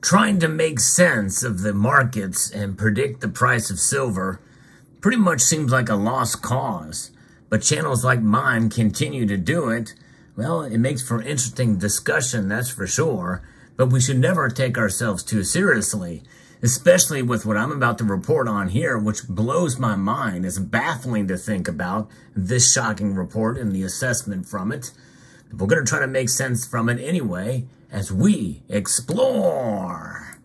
Trying to make sense of the markets and predict the price of silver pretty much seems like a lost cause. But channels like mine continue to do it. Well, it makes for interesting discussion, that's for sure. But we should never take ourselves too seriously, especially with what I'm about to report on here, which blows my mind. It's baffling to think about this shocking report and the assessment from it. But we're going to try to make sense from it anyway as we explore.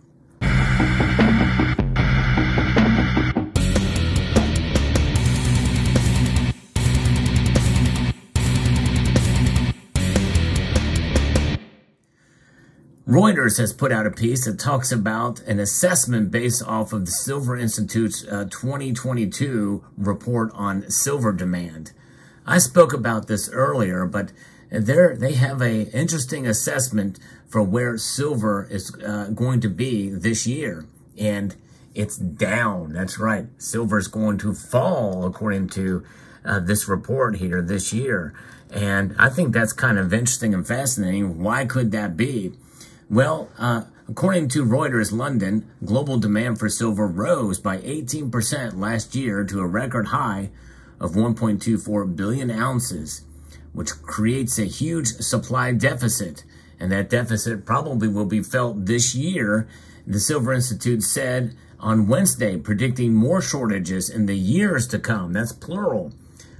Reuters has put out a piece that talks about an assessment based off of the Silver Institute's 2022 report on silver demand. I spoke about this earlier, but they have an interesting assessment for where silver is going to be this year. And it's down. That's right. Silver is going to fall according to this report here this year. And I think that's kind of interesting and fascinating. Why could that be? Well, according to Reuters London, global demand for silver rose by 18% last year to a record high of 1.24 billion ounces, which creates a huge supply deficit. And that deficit probably will be felt this year, the Silver Institute said on Wednesday, predicting more shortages in the years to come. That's plural.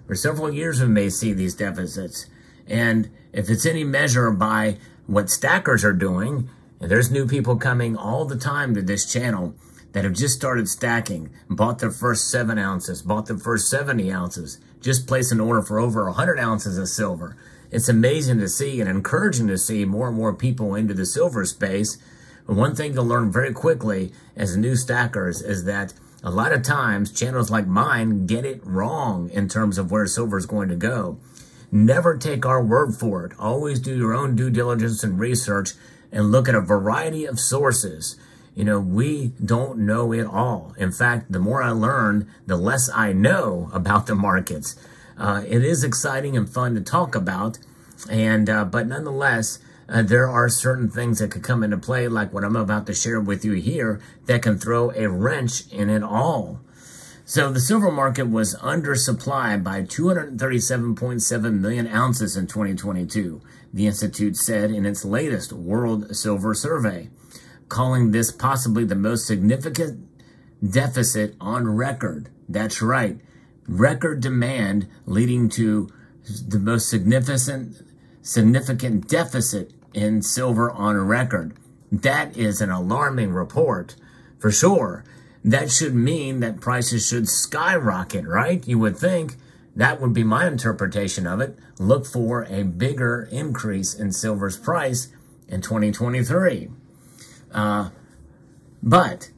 For several years we may see these deficits. And if it's any measure by what stackers are doing, and there's new people coming all the time to this channel that have just started stacking, bought their first 7 ounces, bought their first 70 ounces, just placed an order for over 100 ounces of silver. It's amazing to see and encouraging to see more and more people into the silver space. But one thing to learn very quickly as new stackers is that a lot of times channels like mine get it wrong in terms of where silver is going to go. Never take our word for it. Always do your own due diligence and research and look at a variety of sources. You know, we don't know it all. In fact, the more I learn, the less I know about the markets. It is exciting and fun to talk about, but nonetheless, there are certain things that could come into play, like what I'm about to share with you here, that can throw a wrench in it all. So the silver market was undersupplied by 237.7 million ounces in 2022, the Institute said in its latest World Silver Survey, calling this possibly the most significant deficit on record. That's right, record demand leading to the most significant deficit in silver on record. That is an alarming report, for sure. That should mean that prices should skyrocket, right? You would think. That would be my interpretation of it. Look for a bigger increase in silver's price in 2023. But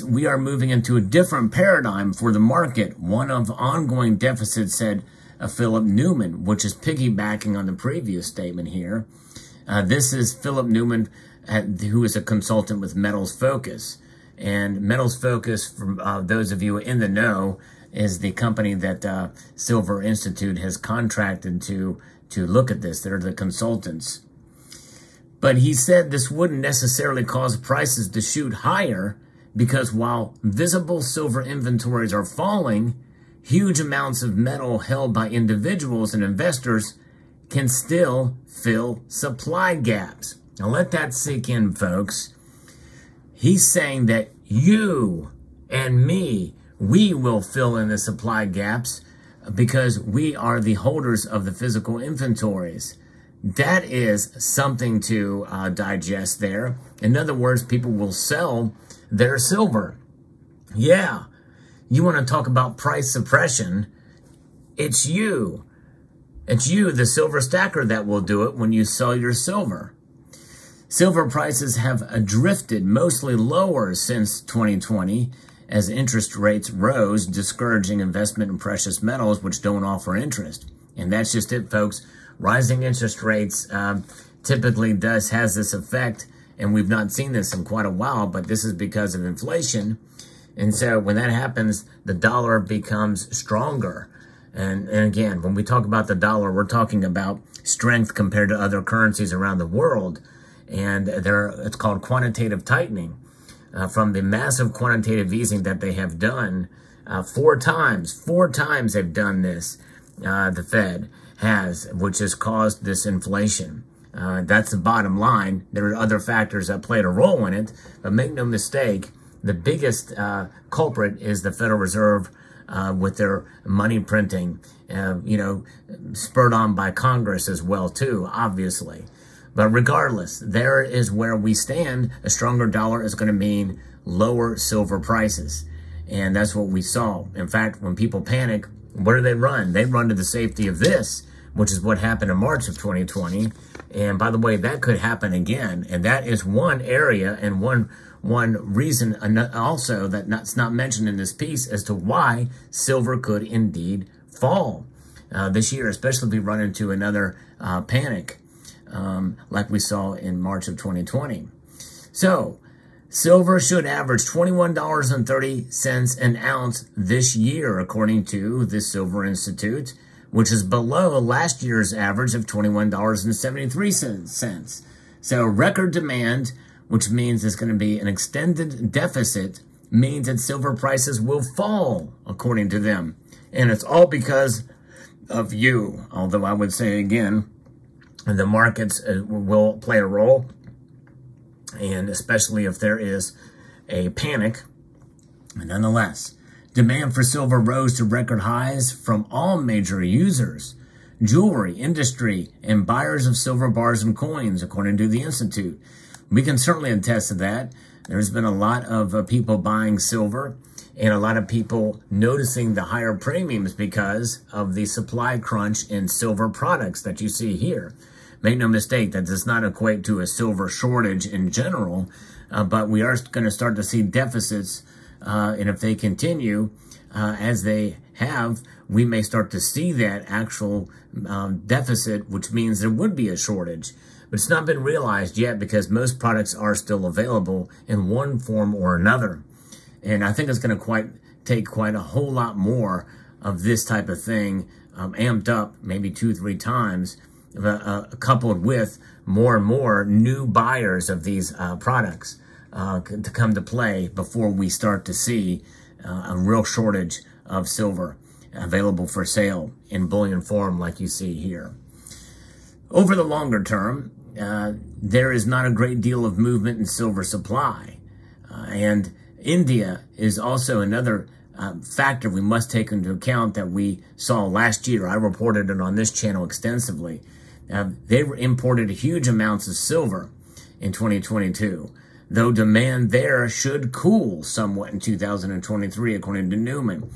we are moving into a different paradigm for the market, one of ongoing deficits, said Philip Newman, which is piggybacking on the previous statement here. This is Philip Newman, who is a consultant with Metals Focus. And Metals Focus, for those of you in the know, is the company that Silver Institute has contracted to look at this. They're the consultants. But he said this wouldn't necessarily cause prices to shoot higher because while visible silver inventories are falling, huge amounts of metal held by individuals and investors can still fill supply gaps. Now let that sink in, folks. He's saying that you and me, we will fill in the supply gaps because we are the holders of the physical inventories. That is something to digest there. In other words, people will sell their silver. Yeah, you want to talk about price suppression? It's you. It's you, the silver stacker, that will do it when you sell your silver. Silver prices have drifted mostly lower since 2020 as interest rates rose, discouraging investment in precious metals which don't offer interest. And that's just it, folks. Rising interest rates typically has this effect, and we've not seen this in quite a while, but this is because of inflation. And so when that happens, the dollar becomes stronger. And again, when we talk about the dollar, we're talking about strength compared to other currencies around the world. and it's called quantitative tightening. From the massive quantitative easing that they have done, four times they've done this, the Fed has, which has caused this inflation. That's the bottom line. There are other factors that played a role in it, but make no mistake, the biggest culprit is the Federal Reserve with their money printing, spurred on by Congress as well too, obviously. But regardless, there is where we stand. A stronger dollar is going to mean lower silver prices. And that's what we saw. In fact, when people panic, where do they run? They run to the safety of this, which is what happened in March of 2020. And by the way, that could happen again. And that is one area and one reason also that's not mentioned in this piece as to why silver could indeed fall this year, especially if we run into another panic. Like we saw in March of 2020. So, silver should average $21.30 an ounce this year, according to the Silver Institute, which is below last year's average of $21.73. So, record demand, which means it's going to be an extended deficit, means that silver prices will fall, according to them. And it's all because of you, although I would say again, the markets will play a role, and especially if there is a panic. Nonetheless, demand for silver rose to record highs from all major users, jewelry, industry, and buyers of silver bars and coins, according to the Institute. We can certainly attest to that. There's been a lot of people buying silver and a lot of people noticing the higher premiums because of the supply crunch in silver products that you see here. Make no mistake, that does not equate to a silver shortage in general, but we are going to start to see deficits, and if they continue as they have, we may start to see that actual deficit, which means there would be a shortage. But it's not been realized yet because most products are still available in one form or another. And I think it's going to take quite a whole lot more of this type of thing amped up, maybe 2-3 times, coupled with more and more new buyers of these products to come to play before we start to see a real shortage of silver available for sale in bullion form like you see here. Over the longer term, there is not a great deal of movement in silver supply. And India is also another factor we must take into account that we saw last year. I reported it on this channel extensively. They imported huge amounts of silver in 2022, though demand there should cool somewhat in 2023, according to Newman.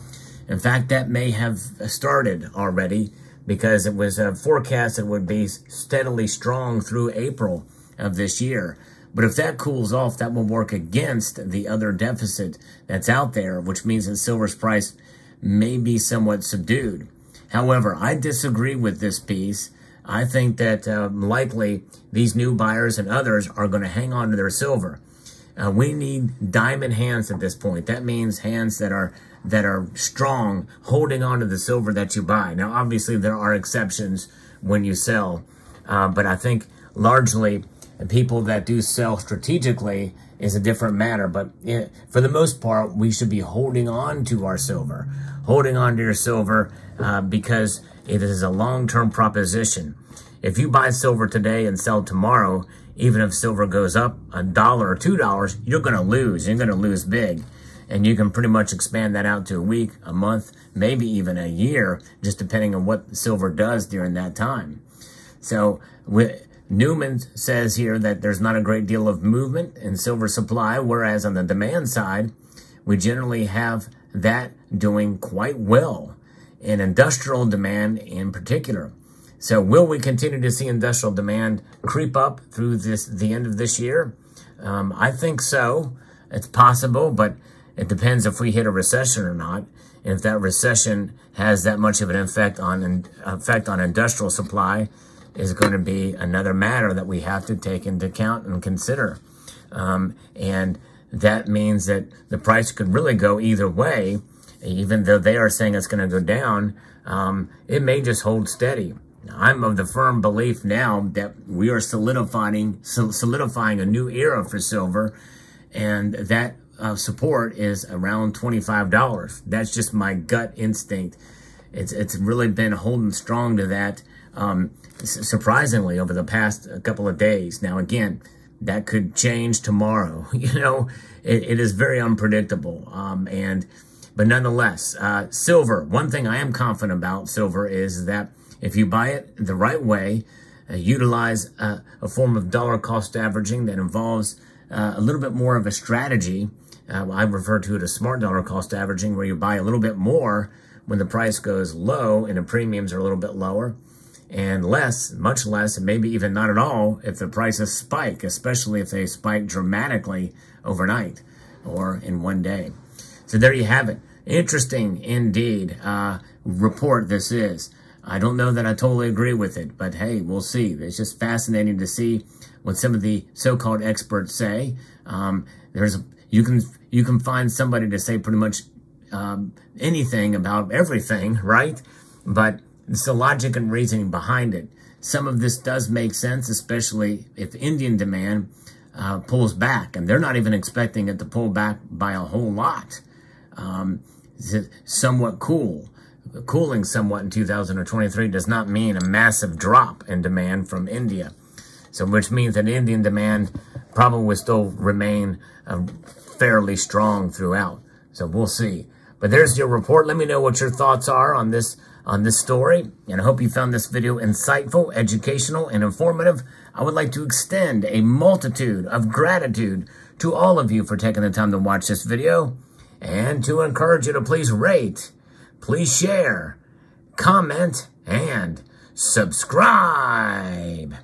In fact, that may have started already because it was forecast it would be steadily strong through April of this year. But if that cools off, that will work against the other deficit that's out there, which means that silver's price may be somewhat subdued. However, I disagree with this piece. I think that likely these new buyers and others are going to hang on to their silver. We need diamond hands at this point. That means hands that are strong, holding on to the silver that you buy. Now, obviously, there are exceptions when you sell, but I think largely people that do sell strategically is a different matter. But for the most part, we should be holding on to our silver, holding on to your silver because it is a long-term proposition. If you buy silver today and sell tomorrow, even if silver goes up $1 or $2, you're going to lose. You're going to lose big. And you can pretty much expand that out to a week, a month, maybe even a year, just depending on what silver does during that time. So Newman says here that there's not a great deal of movement in silver supply, whereas on the demand side, we generally have that doing quite well, in industrial demand in particular. So will we continue to see industrial demand creep up through the end of this year? I think so. It's possible, but it depends if we hit a recession or not. And if that recession has that much of an effect on industrial supply, is going to be another matter that we have to take into account and consider. And that means that the price could really go either way. Even though they are saying it's going to go down, it may just hold steady. I'm of the firm belief now that we are solidifying a new era for silver, and that support is around $25. That's just my gut instinct. It's really been holding strong to that, surprisingly, over the past couple of days. Now, again, that could change tomorrow. You know, it is very unpredictable. But nonetheless, silver, one thing I am confident about silver is that if you buy it the right way, utilize a form of dollar cost averaging that involves a little bit more of a strategy. I refer to it as smart dollar cost averaging, where you buy a little bit more when the price goes low and the premiums are a little bit lower, and less, much less, and maybe even not at all if the prices spike, especially if they spike dramatically overnight or in one day. So there you have it. Interesting indeed report this is. I don't know that I totally agree with it, but hey, we'll see. It's just fascinating to see what some of the so-called experts say. You can find somebody to say pretty much anything about everything, right? But it's the logic and reasoning behind it. Some of this does make sense, especially if Indian demand pulls back, and they're not even expecting it to pull back by a whole lot. Somewhat cooling somewhat in 2023 does not mean a massive drop in demand from India. So which means that Indian demand probably will still remain fairly strong throughout. So we'll see. But there's your report. Let me know what your thoughts are on this story. And I hope you found this video insightful, educational, and informative. I would like to extend a multitude of gratitude to all of you for taking the time to watch this video, and to encourage you to please rate, please share, comment, and subscribe.